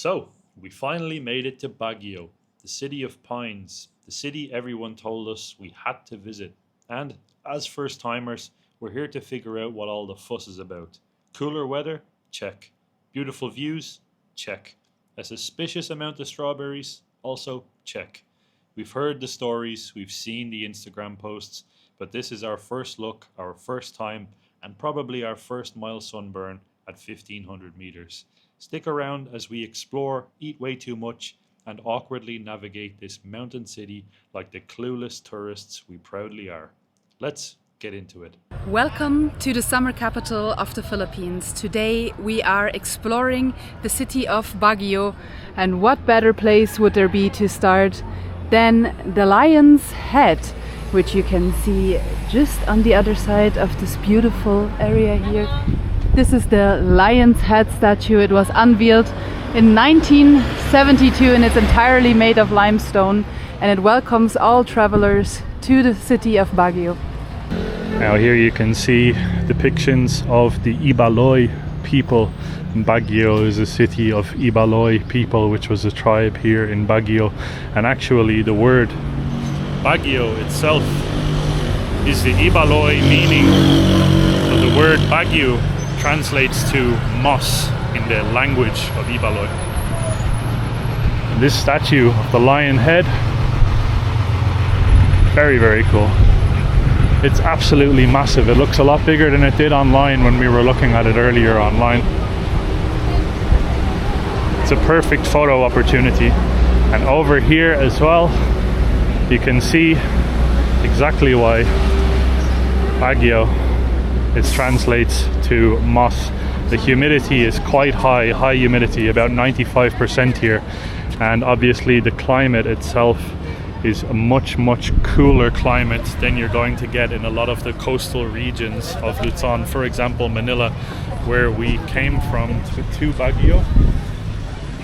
So, we finally made it to Baguio, the city of pines, the city everyone told us we had to visit. And, as first timers, we're here to figure out what all the fuss is about. Cooler weather? Check. Beautiful views? Check. A suspicious amount of strawberries? Also, check. We've heard the stories, we've seen the Instagram posts, but this is our first look, our first time, and probably our first mile sunburn at 1500 meters. Stick around as we explore, eat way too much, and awkwardly navigate this mountain city like the clueless tourists we proudly are. Let's get into it. Welcome to the summer capital of the Philippines. Today we are exploring the city of Baguio, and what better place would there be to start than the Lion's Head, which you can see just on the other side of this beautiful area here. This is the Lion's Head statue. It was unveiled in 1972 and it's entirely made of limestone, and it welcomes all travelers to the city of Baguio. Now here you can see depictions of the Ibaloi people. Baguio is a city of Ibaloi people, which was a tribe here in Baguio. And actually the word Baguio itself is the Ibaloi meaning. So the word Baguio translates to moss in the language of Ibaloi. And this statue of the lion head, very, very cool. It's absolutely massive. It looks a lot bigger than it did online when we were looking at it earlier online. It's a perfect photo opportunity. And over here as well, you can see exactly why Baguio, it translates to moss. The humidity is quite high humidity, about 95% here. And obviously the climate itself is a much cooler climate than you're going to get in a lot of the coastal regions of Luzon. For example, Manila, where we came from to Baguio.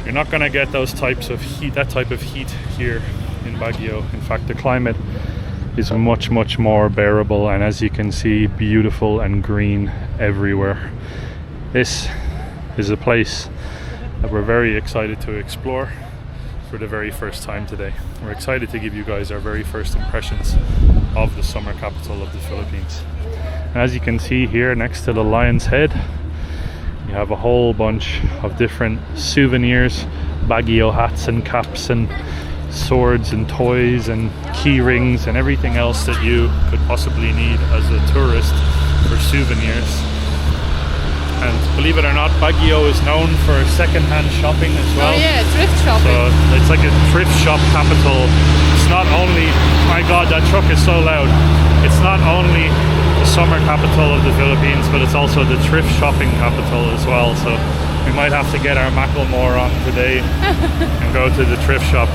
You're not going to get those types of heat, that type of heat here in Baguio. In fact, the climate is much more bearable, and as you can see, beautiful and green everywhere. This is a place that we're very excited to explore for the very first time today. We're excited to give you guys our very first impressions of the summer capital of the Philippines. And as you can see here next to the Lion's Head, you have a whole bunch of different souvenirs, Baguio hats and caps and swords and toys and key rings and everything else that you could possibly need as a tourist for souvenirs. And believe it or not, Baguio is known for second-hand shopping as well. Oh yeah, thrift shopping. So it's like a thrift shop capital. It's not only, my god, that truck is so loud. It's not only the summer capital of the Philippines, but it's also the thrift shopping capital as well. So we might have to get our Macklemore on today and go to the thrift shop.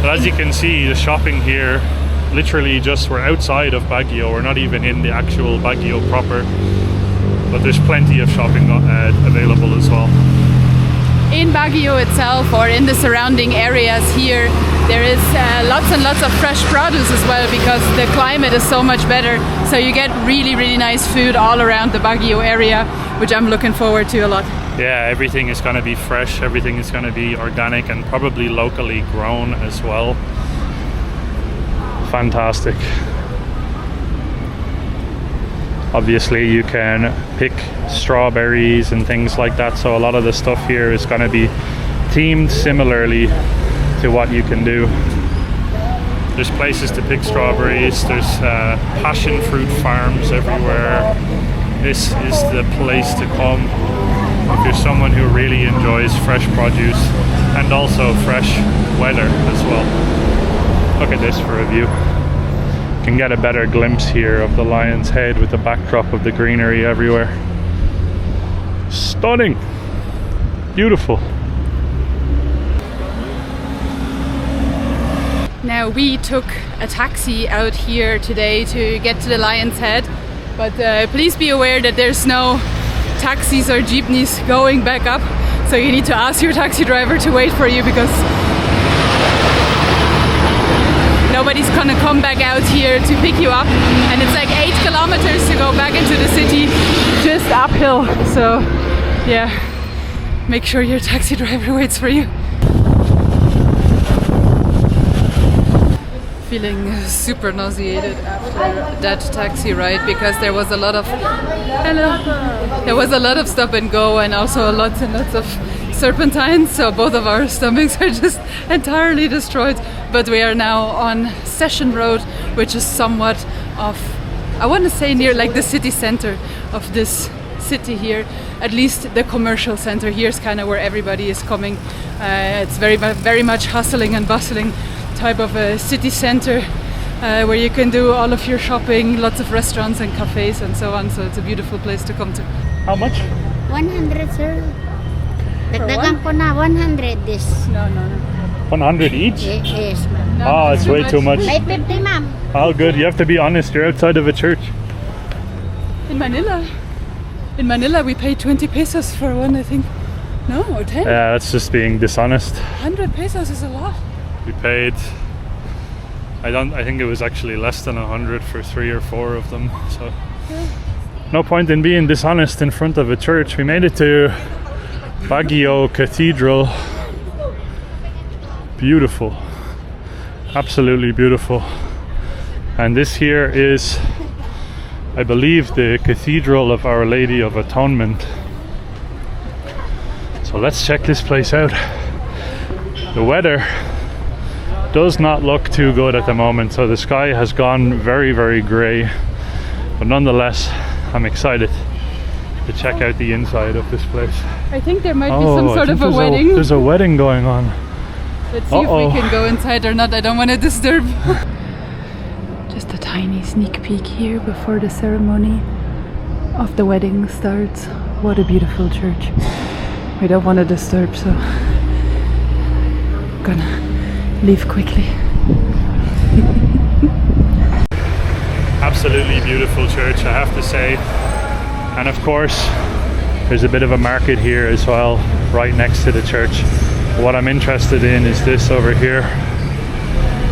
But as you can see, the shopping here, literally just, we're outside of Baguio. We're not even in the actual Baguio proper. But there's plenty of shopping available as well. In Baguio itself, or in the surrounding areas here, there is lots and lots of fresh produce as well, because the climate is so much better. So you get really nice food all around the Baguio area, which I'm looking forward to a lot. Yeah, everything is going to be fresh, everything is going to be organic and probably locally grown as well. Fantastic. Obviously you can pick strawberries and things like that, so a lot of the stuff here is going to be themed similarly to what you can do. There's places to pick strawberries, there's passion fruit farms everywhere. This is the place to come if you're someone who really enjoys fresh produce and also fresh weather as well. Look at this for a view. You can get a better glimpse here of the Lion's Head with the backdrop of the greenery everywhere. Stunning! Beautiful! Now we took a taxi out here today to get to the Lion's Head, but please be aware that there's no taxis or jeepneys going back up, so you need to ask your taxi driver to wait for you, because nobody's gonna come back out here to pick you up, and it's like 8 kilometers to go back into the city, just uphill. So yeah, make sure your taxi driver waits for you. feeling super nauseated after that taxi ride because there was a lot of stop and go and also lots and lots of serpentines, so both of our stomachs are just entirely destroyed. But we are now on Session Road, which is somewhat of, I want to say, near like the city center of this city here. At least the commercial center here is kind of where everybody is coming. It's very much hustling and bustling type of a city center where you can do all of your shopping, lots of restaurants and cafes and so on. So it's a beautiful place to come to. How much? 100, sir. Dagdagan ko na 100 this. No. 100 each? Yes, ma'am. No, Oh, it's way too much. 550, ma'am. Oh, good. You have to be honest. You're outside of a church. In Manila we paid 20 pesos for one, I think. No, or 10? Yeah, that's just being dishonest. 100 pesos is a lot. We paid, I think it was actually less than 100 for 3 or 4 of them. So no point in being dishonest in front of a church. We made it to Baguio Cathedral. Beautiful, absolutely beautiful. And this here is, I believe, the Cathedral of Our Lady of Atonement. So let's check this place out. The weather does not look too good at the moment, so the sky has gone very, very grey, but nonetheless I'm excited to check out the inside of this place. I think there might be some sort of a wedding. There's a wedding going on. Let's see if we can go inside or not. I don't want to disturb. Just a tiny sneak peek here before the ceremony of the wedding starts. What a beautiful church. We don't want to disturb, so I'm gonna leave quickly. Absolutely beautiful church, I have to say. And of course, there's a bit of a market here as well, right next to the church. What I'm interested in is this over here.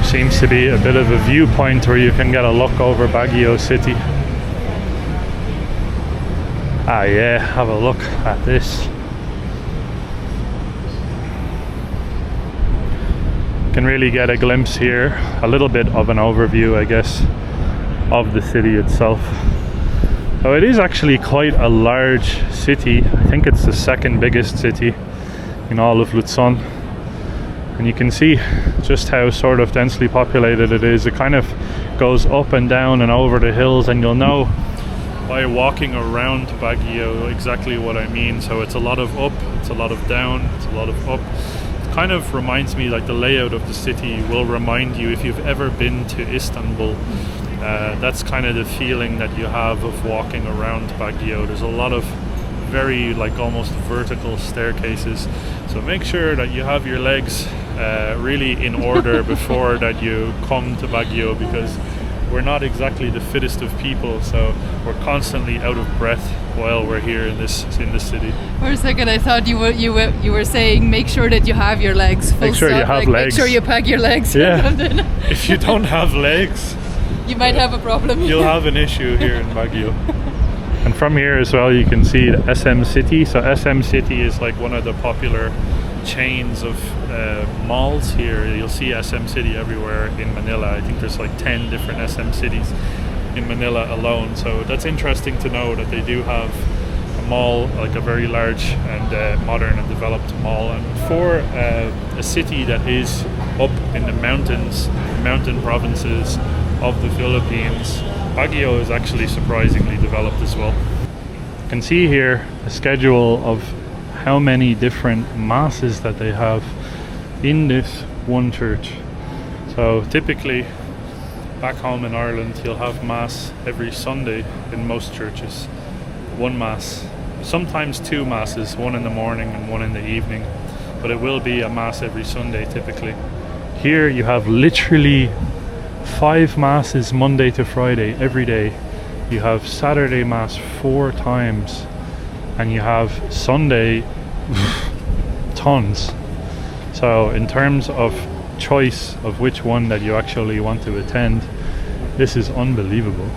Seems to be a bit of a viewpoint where you can get a look over Baguio City. Ah yeah, have a look at this. Can really get a glimpse here, a little bit of an overview, I guess, of the city itself. So it is actually quite a large city. I think it's the second biggest city in all of Luzon. And you can see just how sort of densely populated it is. It kind of goes up and down and over the hills, and you'll know by walking around Baguio exactly what I mean. So it's a lot of up, it's a lot of down, it's a lot of up. Kind of reminds me, like the layout of the city will remind you, if you've ever been to Istanbul, that's kind of the feeling that you have of walking around Baguio. There's a lot of very like almost vertical staircases, so make sure that you have your legs really in order before that you come to Baguio, because we're not exactly the fittest of people, so we're constantly out of breath while we're here in this city. For a second I thought you were saying make sure that you have your legs. Make sure you have legs. Make sure you pack your legs. Yeah. If you don't have legs, you might have a problem. You'll have an issue here in Baguio. And from here as well you can see the SM City. So SM City is like one of the popular chains of malls here. You'll see SM City everywhere in Manila. I think there's like 10 different SM cities in Manila alone. So that's interesting to know that they do have a mall, like a very large and modern and developed mall. And for a city that is up in the mountains, mountain provinces of the Philippines, Baguio is actually surprisingly developed as well. You can see here a schedule of how many different masses that they have in this one church. So typically back home in Ireland you'll have mass every Sunday in most churches. One mass, sometimes two masses, one in the morning and one in the evening, but it will be a mass every Sunday typically. Here you have literally 5 masses Monday to Friday every day. You have Saturday mass 4 times, and you have Sunday tons. So in terms of choice of which one that you actually want to attend, this is unbelievable.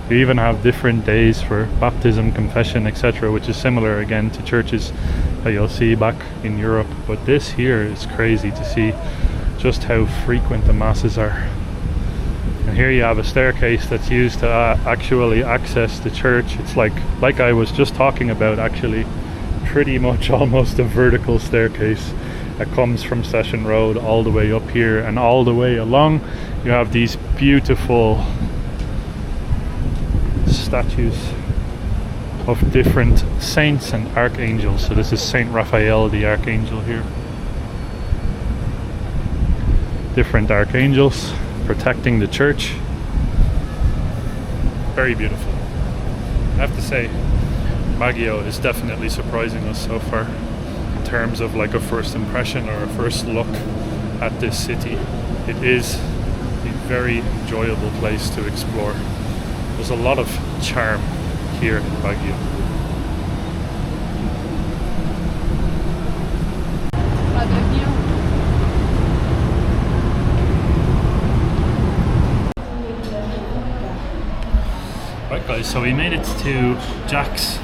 We even have different days for baptism, confession, etc., which is similar again to churches that you'll see back in Europe. But this here is crazy to see just how frequent the masses are. And here you have a staircase that's used to actually access the church. It's like I was just talking about, actually, pretty much almost a vertical staircase that comes from Session Road all the way up here, and all the way along you have these beautiful statues of different saints and archangels. So this is Saint Raphael the Archangel here. Different archangels protecting the church. Very beautiful. I have to say, Baguio is definitely surprising us so far in terms of like a first impression or a first look at this city. It is a very enjoyable place to explore. There's a lot of charm here in Baguio. Right guys, so we made it to Jack's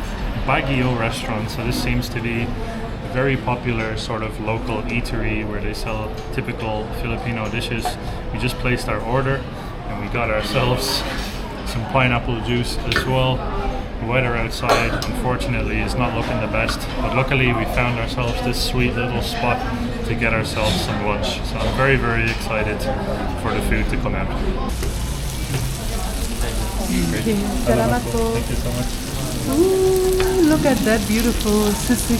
Baguio restaurant. So this seems to be a very popular sort of local eatery where they sell typical Filipino dishes. We just placed our order and we got ourselves some pineapple juice as well. The weather outside unfortunately is not looking the best, but luckily we found ourselves this sweet little spot to get ourselves some lunch. So I'm very, very excited for the food to come out. Thank you. Thank you so much. Ooh, look at that beautiful sisig.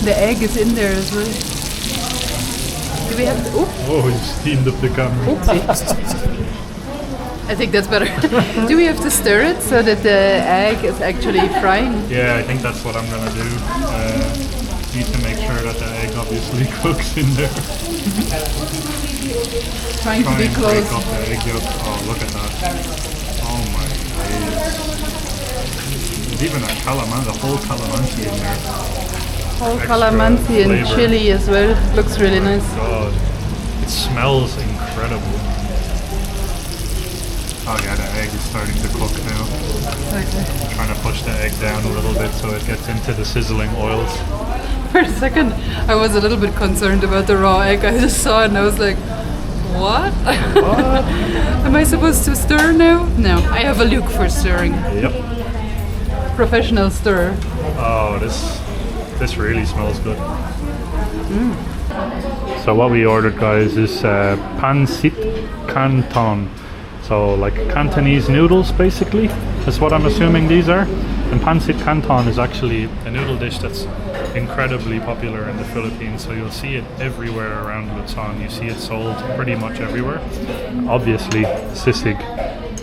The egg is in there as well. Do we have to, Oh, you steamed up the camera. Oopsie. I think that's better. Do we have to stir it so that the egg is actually frying? Yeah, I think that's what I'm gonna do. Need to make sure that the egg obviously cooks in there. Trying to be and close. break up the egg yolk. Oh, look at that. Oh my days. There's even a calamansi, the whole calamansi in there. Whole Extra calamansi and flavor. chili as well. Looks really nice. God, it smells incredible. Oh yeah, the egg is starting to cook now. Okay. I'm trying to push the egg down a little bit so it gets into the sizzling oils. For a second, I was a little bit concerned about the raw egg I just saw, and I was like, what? What? Am I supposed to stir now? No, I have a Luke for stirring. Yep. Professional stirrer. Oh, this really smells good. So what we ordered, guys, is pancit canton. So like Cantonese noodles, basically. That's what I'm assuming these are. And pancit canton is actually a noodle dish that's incredibly popular in the Philippines. So you'll see it everywhere around Luzon. You see it sold pretty much everywhere. Obviously, sisig,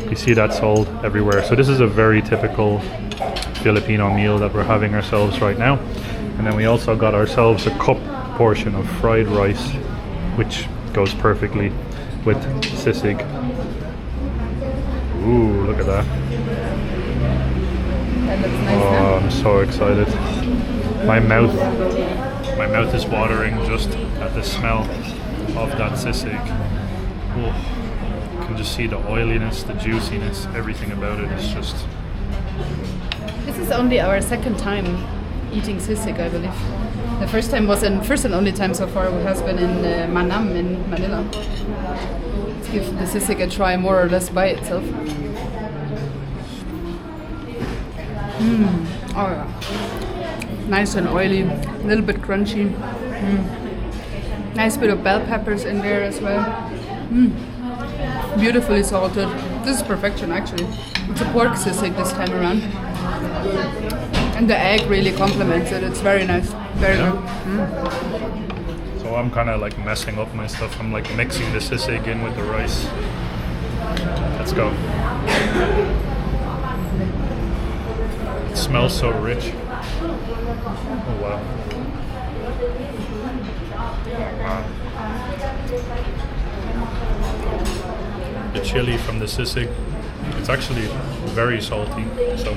you see that sold everywhere. So this is a very typical Filipino meal that we're having ourselves right now. And then we also got ourselves a cup portion of fried rice, which goes perfectly with sisig. Ooh, look at that. That looks nice, Oh, I'm so excited. My mouth is watering just at the smell of that sisig. Oh, you can just see the oiliness, the juiciness, everything about it is just... This is only our second time eating sisig, I believe. The first and only time so far has been in Manam in Manila. Let's give the sisig a try more or less by itself. Oh yeah. Nice and oily, a little bit crunchy. Nice bit of bell peppers in there as well. Beautifully salted. This is perfection actually. It's a pork sisig this time around. And the egg really complements it. It's very nice. Very good. So I'm kind of like messing up my stuff. I'm like mixing the sisig in with the rice. Let's go. It smells so rich. Oh wow. Wow. The chili from the sisig, it's actually very salty, so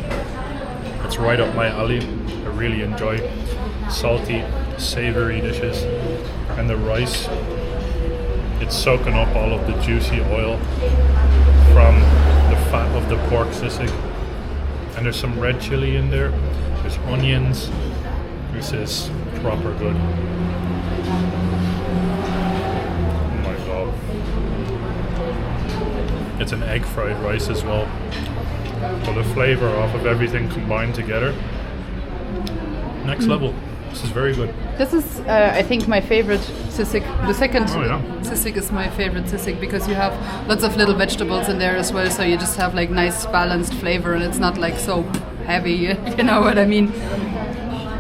it's right up my alley. I really enjoy salty, savory dishes. And the rice, it's soaking up all of the juicy oil from the fat of the pork sisig. And there's some red chili in there, there's onions. This is proper good. Oh my god. It's an egg fried rice as well. So the flavour off of everything combined together. Next level. This is very good. This is, I think, my favorite sisig. The second yeah. sisig is my favorite sisig because you have lots of little vegetables in there as well, so you just have like nice balanced flavor, and it's not like so heavy. You know what I mean?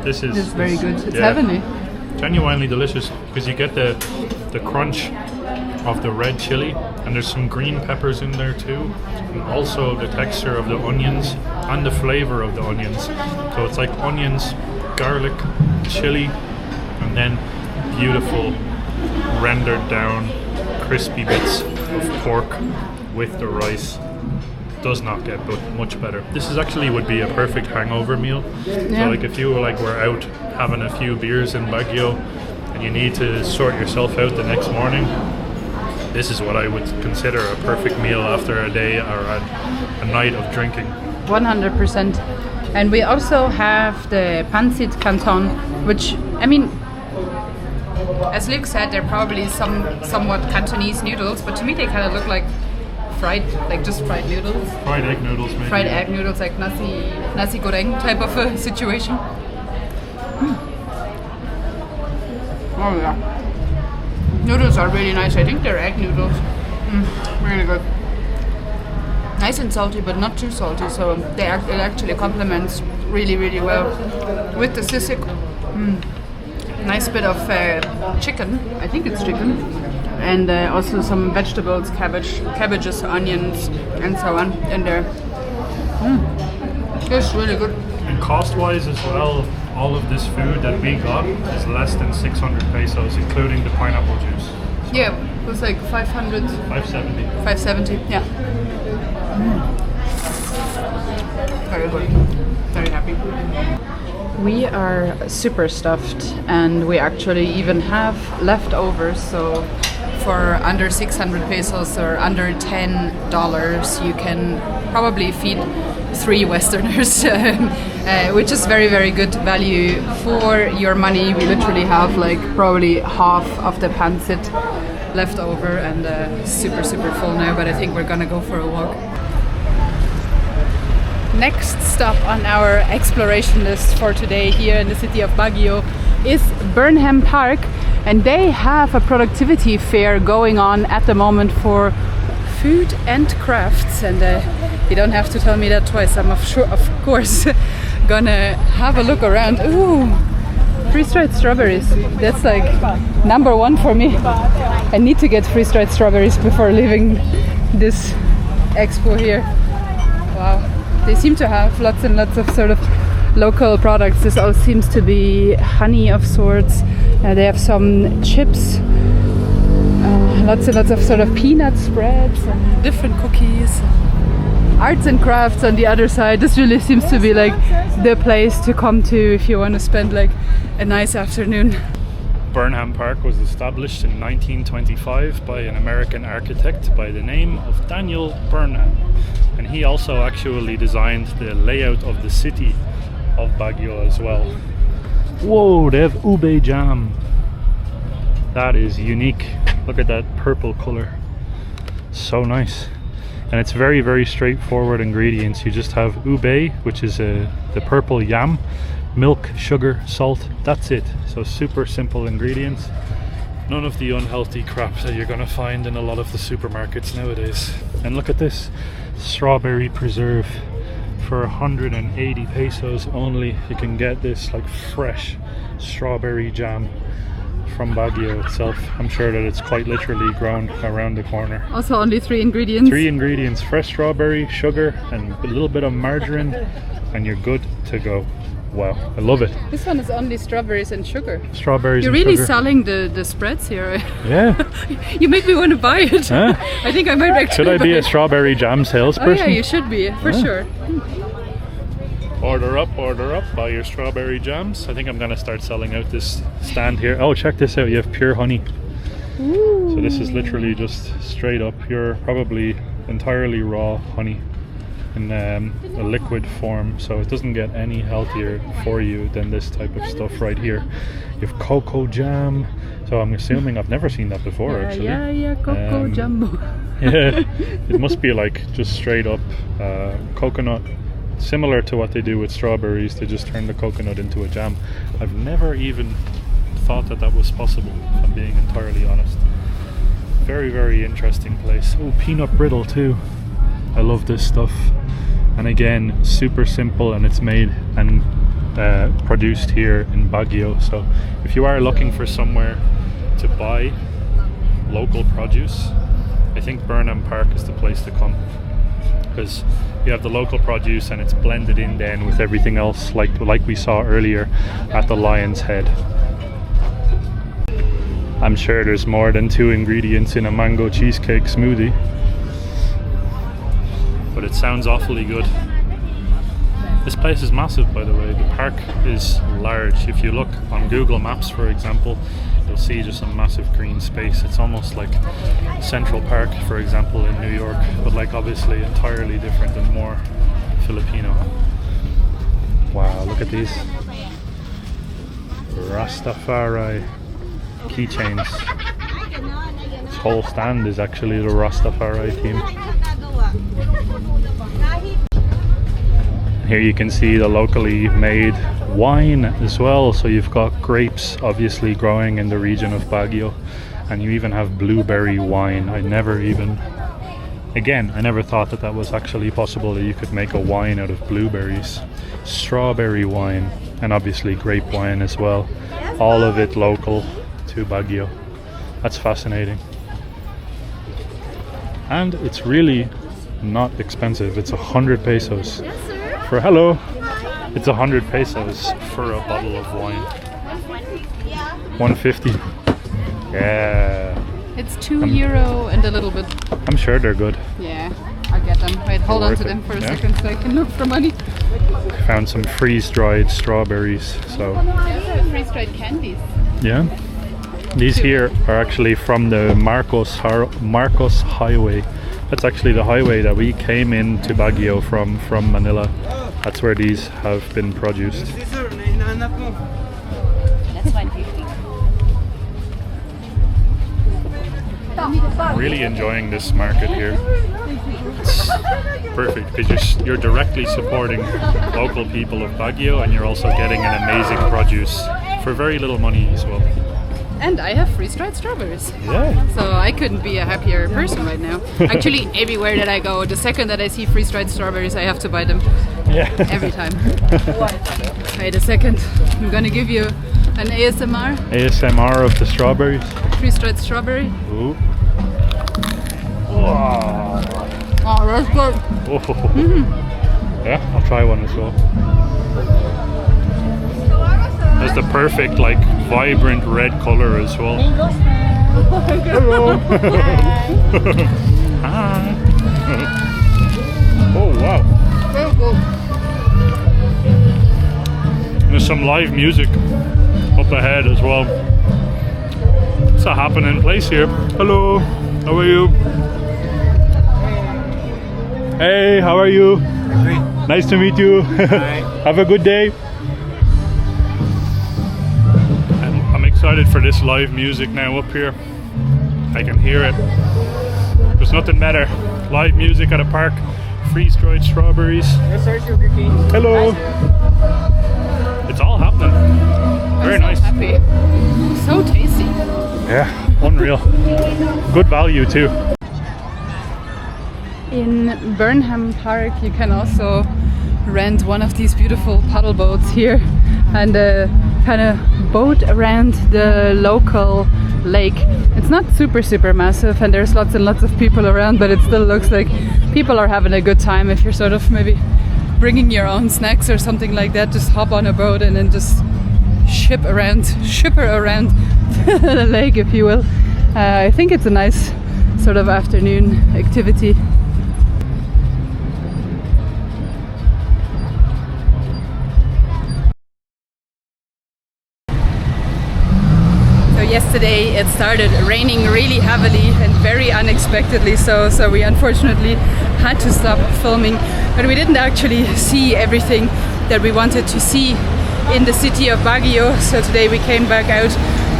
This is very good. It's heavenly. Genuinely delicious because you get the crunch of the red chili, and there's some green peppers in there too, and also the texture of the onions and the flavor of the onions. So it's like onions, garlic, chili, and then beautiful rendered down crispy bits of pork with the rice. Does not get much better. This is actually would be a perfect hangover meal. Yeah. So like if you were out having a few beers in Baguio and you need to sort yourself out the next morning, this is what I would consider a perfect meal after a day or a night of drinking. 100%. And we also have the pancit canton, which, I mean, as Luke said, they're probably somewhat Cantonese noodles, but to me they kind of look like just fried noodles. Fried egg noodles, maybe. Fried egg noodles, like nasi goreng type of a situation. Oh yeah. Noodles are really nice. I think they're egg noodles. Really good. Nice and salty, but not too salty, so it actually complements really, really well with the sisig. Nice bit of chicken. I think it's chicken. And also some vegetables, cabbages, onions, and so on in there. It's really good. And cost-wise as well, all of this food that we got is less than 600 pesos, including the pineapple juice. So yeah, it was like 500. 570. 570, yeah. Very good. Very happy. We are super stuffed, and we actually even have leftovers, so for under 600 pesos or under $10, you can probably feed 3 Westerners, which is very, very good value for your money. We literally have like probably half of the pancit left over, and super, super full now, but I think we're gonna go for a walk. Next stop on our exploration list for today here in the city of Baguio is Burnham Park, and they have a productivity fair going on at the moment for food and crafts, and you don't have to tell me that twice. I'm of course gonna have a look around. Ooh, freeze-dried strawberries. That's like #1 for me. I need to get freeze-dried strawberries before leaving this expo here. Wow. They seem to have lots and lots of sort of local products. This all seems to be honey of sorts. They have some chips, lots and lots of sort of peanut spreads and different cookies. Arts and crafts on the other side. This really seems to be like the place to come to if you want to spend like a nice afternoon. Burnham Park was established in 1925 by an American architect by the name of Daniel Burnham. And he also actually designed the layout of the city of Baguio as well. Whoa, they have ube jam. That is unique. Look at that purple color. So nice. And it's very, very straightforward ingredients. You just have ube, which is the purple yam, milk, sugar, salt. That's it. So super simple ingredients. None of the unhealthy crap that you're gonna find in a lot of the supermarkets nowadays. And look at this. Strawberry preserve for 180 pesos only. You can get this like fresh strawberry jam from Baguio itself. I'm sure that it's quite literally grown around the corner. Also only 3 ingredients. 3 ingredients: fresh strawberry, sugar, and a little bit of margarine, and you're good to go. Wow, I love it. This one is only strawberries and sugar. Strawberries You're and really sugar. selling the spreads here. Yeah. You make me want to buy it. Huh? I think I might actually Should I be buy a strawberry jam salesperson? Oh yeah, you should be, for sure. Order up, buy your strawberry jams. I think I'm gonna start selling out this stand here. Oh, check this out, you have pure honey. Ooh. So this is literally just straight up pure, probably entirely raw honey in a liquid form, so it doesn't get any healthier for you than this type of stuff right here. You have cocoa jam, So I'm assuming I've never seen that before, actually. Yeah, Coco Jumbo. Yeah, it must be like just straight up coconut, similar to what they do with strawberries. They just turn the coconut into a jam. I've never even thought that was possible, if I'm being entirely honest. Very, very interesting place. Oh, peanut brittle too. I love this stuff. And again, super simple, and it's made and produced here in Baguio. So if you are looking for somewhere to buy local produce, I think Burnham Park is the place to come, because you have the local produce and it's blended in then with everything else, like we saw earlier at the Lion's Head. I'm sure there's more than 2 ingredients in a mango cheesecake smoothie, but it sounds awfully good. This place is massive, by the way. The park is large. If you look on Google Maps, for example, you'll see just a massive green space. It's almost like Central Park, for example, in New York, but like obviously entirely different and more Filipino. Wow, look at these Rastafari keychains. This whole stand is actually the Rastafari theme. Here you can see the locally made wine as well. So you've got grapes obviously growing in the region of Baguio, and you even have blueberry wine. I never thought that was actually possible, that you could make a wine out of blueberries. Strawberry wine, and obviously grape wine as well. All of it local to Baguio. That's fascinating. And it's really not expensive. It's 100 pesos. For it's 100 pesos for a bottle of wine. 150. Yeah. It's €2 and a little bit. I'm sure they're good. Yeah, I'll get them. Wait, hold on to them for a second so I can look for money. Found some freeze-dried strawberries. So. Freeze-dried candies. Yeah. These here are actually from the Marcos Highway. That's actually the highway that we came into Baguio from Manila. That's where these have been produced. That's 150. I'm really enjoying this market here. It's perfect because you're directly supporting local people of Baguio, and you're also getting an amazing produce for very little money as well. And I have freeze-dried strawberries. Yeah. So I couldn't be a happier person right now. Actually, everywhere that I go, the second that I see freeze-dried strawberries, I have to buy them. Yeah. Every time. Wait a second. I'm gonna give you an ASMR. ASMR of the strawberries. Freeze-dried strawberry. Ooh. Wow. Oh, that's good. Oh. Yeah, I'll try one as well. That's the perfect, like, vibrant red color as well. Hello. Hi. Oh wow. There's some live music up ahead as well. It's a happening place here. Hello. How are you? Hey, how are you? Nice to meet you. Have a good day. I'm excited for this live music now up here. I can hear it. There's nothing better. Live music at a park. Freeze-dried strawberries. Hello. It's all happening. Very nice. Happy. So tasty. Yeah, unreal. Good value too. In Burnham Park you can also rent one of these beautiful paddle boats here and kind of boat around the local lake. It's not super massive and there's lots and lots of people around, but it still looks like people are having a good time. If you're sort of maybe bringing your own snacks or something like that, just hop on a boat and then just shipper around the lake, if you will. I think it's a nice sort of afternoon activity. Yesterday it started raining really heavily and very unexpectedly, so we unfortunately had to stop filming, but we didn't actually see everything that we wanted to see in the city of Baguio. So today we came back out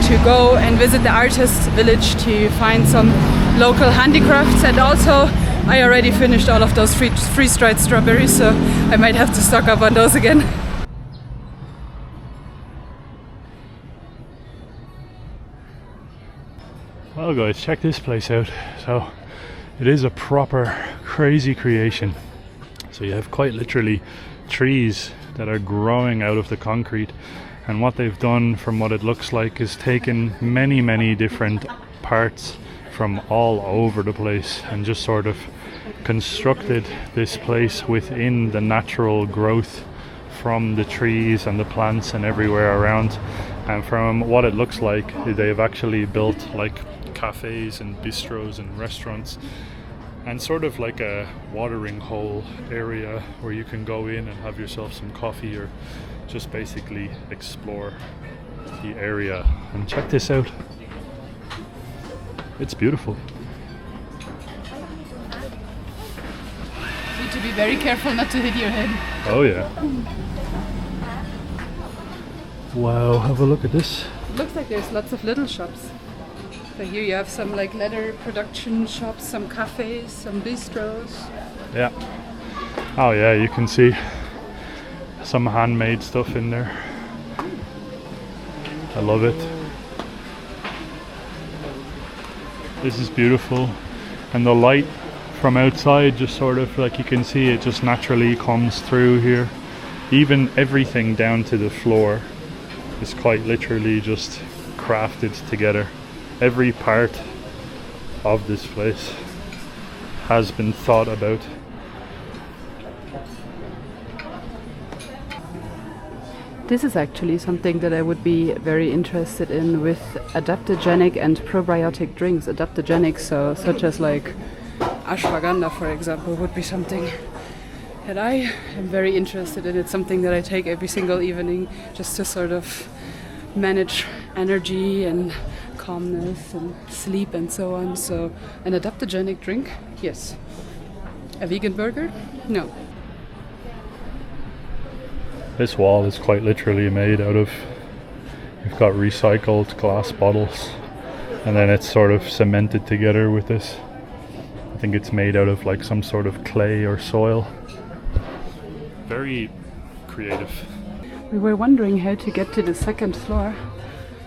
to go and visit the artist village to find some local handicrafts, and also I already finished all of those freeze-dried strawberries, so I might have to stock up on those again. Well guys, check this place out. So it is a proper crazy creation. So you have quite literally trees that are growing out of the concrete, and what they've done, from what it looks like, is taken many different parts from all over the place and just sort of constructed this place within the natural growth from the trees and the plants and everywhere around. And from what it looks like, they've actually built like cafes and bistros and restaurants, and sort of like a watering hole area where you can go in and have yourself some coffee or just basically explore the area. And check this out, it's beautiful. Need to be very careful not to hit your head. Oh yeah. Wow, have a look at this. Looks like there's lots of little shops. So here you have some like leather production shops, some cafes, some bistros. Yeah. Oh yeah, you can see some handmade stuff in there. I love it. This is beautiful. And the light from outside, just sort of like you can see, it just naturally comes through here. Even everything down to the floor is quite literally just crafted together. Every part of this place has been thought about. This is actually something that I would be very interested in with adaptogenic and probiotic drinks. Adaptogenic, so such as like ashwagandha, for example, would be something that I am very interested in. It's something that I take every single evening just to sort of manage energy and calmness and sleep and so on. So an adaptogenic drink, yes. A vegan burger? No. This wall is quite literally made out of, you've got recycled glass bottles, and then it's sort of cemented together with this. I think it's made out of like some sort of clay or soil. Very creative. We were wondering how to get to the second floor,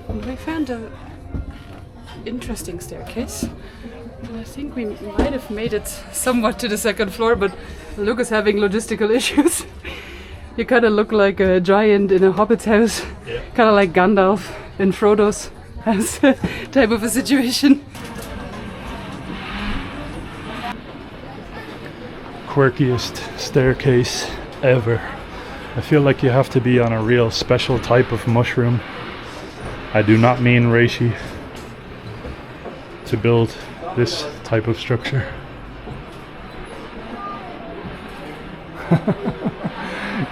and we found a interesting staircase. And I think we might have made it somewhat to the second floor, but Luke is having logistical issues. You kind of look like a giant in a hobbit's house, yeah. Kind of like Gandalf in Frodo's house type of a situation. Quirkiest staircase ever. I feel like you have to be on a real special type of mushroom. I do not mean reishi, to build this type of structure.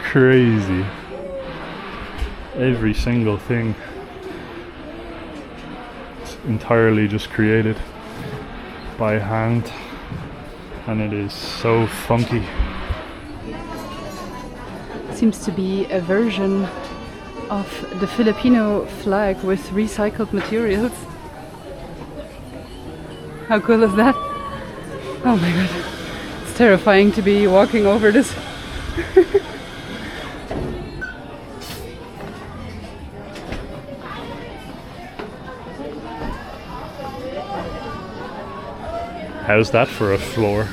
Crazy. Every single thing is entirely just created by hand, and it is so funky. Seems to be a version of the Filipino flag with recycled materials. How cool is that? Oh my god, it's terrifying to be walking over this. How's that for a floor?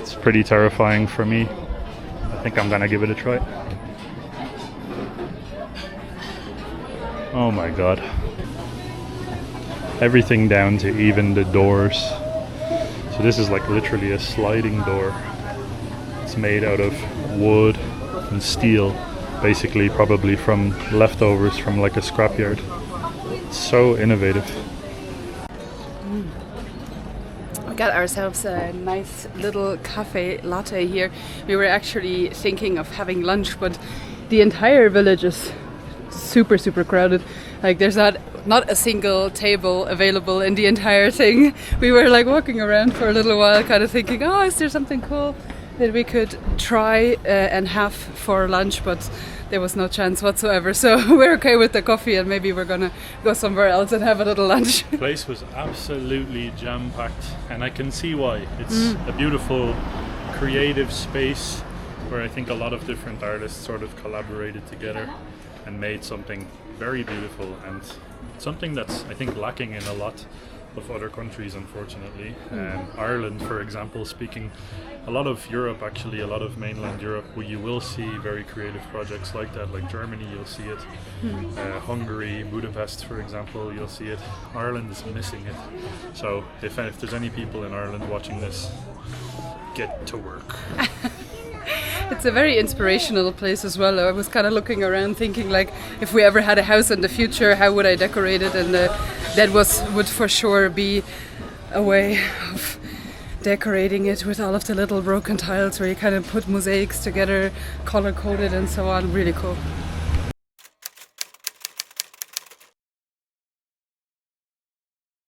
It's pretty terrifying for me. I think I'm gonna give it a try. Oh my god. Everything down to even the doors. So this is like literally a sliding door. It's made out of wood and steel, basically probably from leftovers from like a scrapyard. It's so innovative. Got ourselves a nice little cafe latte here. We were actually thinking of having lunch, but the entire village is super crowded. Like there's not a single table available in the entire thing. We were like walking around for a little while kind of thinking, oh, is there something cool that we could try and have for lunch, but there was no chance whatsoever. So we're okay with the coffee, and maybe we're gonna go somewhere else and have a little lunch. The place was absolutely jam-packed, and I can see why. It's a beautiful, creative space where I think a lot of different artists sort of collaborated together and made something very beautiful, and something that's, I think, lacking in a lot of other countries, unfortunately. Ireland, for example, speaking a lot of Europe, actually, a lot of mainland Europe, where you will see very creative projects like that. Like Germany, you'll see it. Hungary, Budapest, for example, you'll see it. Ireland is missing it. So if there's any people in Ireland watching this, get to work. It's a very inspirational place as well. I was kind of looking around thinking, like, if we ever had a house in the future, how would I decorate it? And that would for sure be a way of decorating it, with all of the little broken tiles where you kind of put mosaics together, color-coded and so on. Really cool.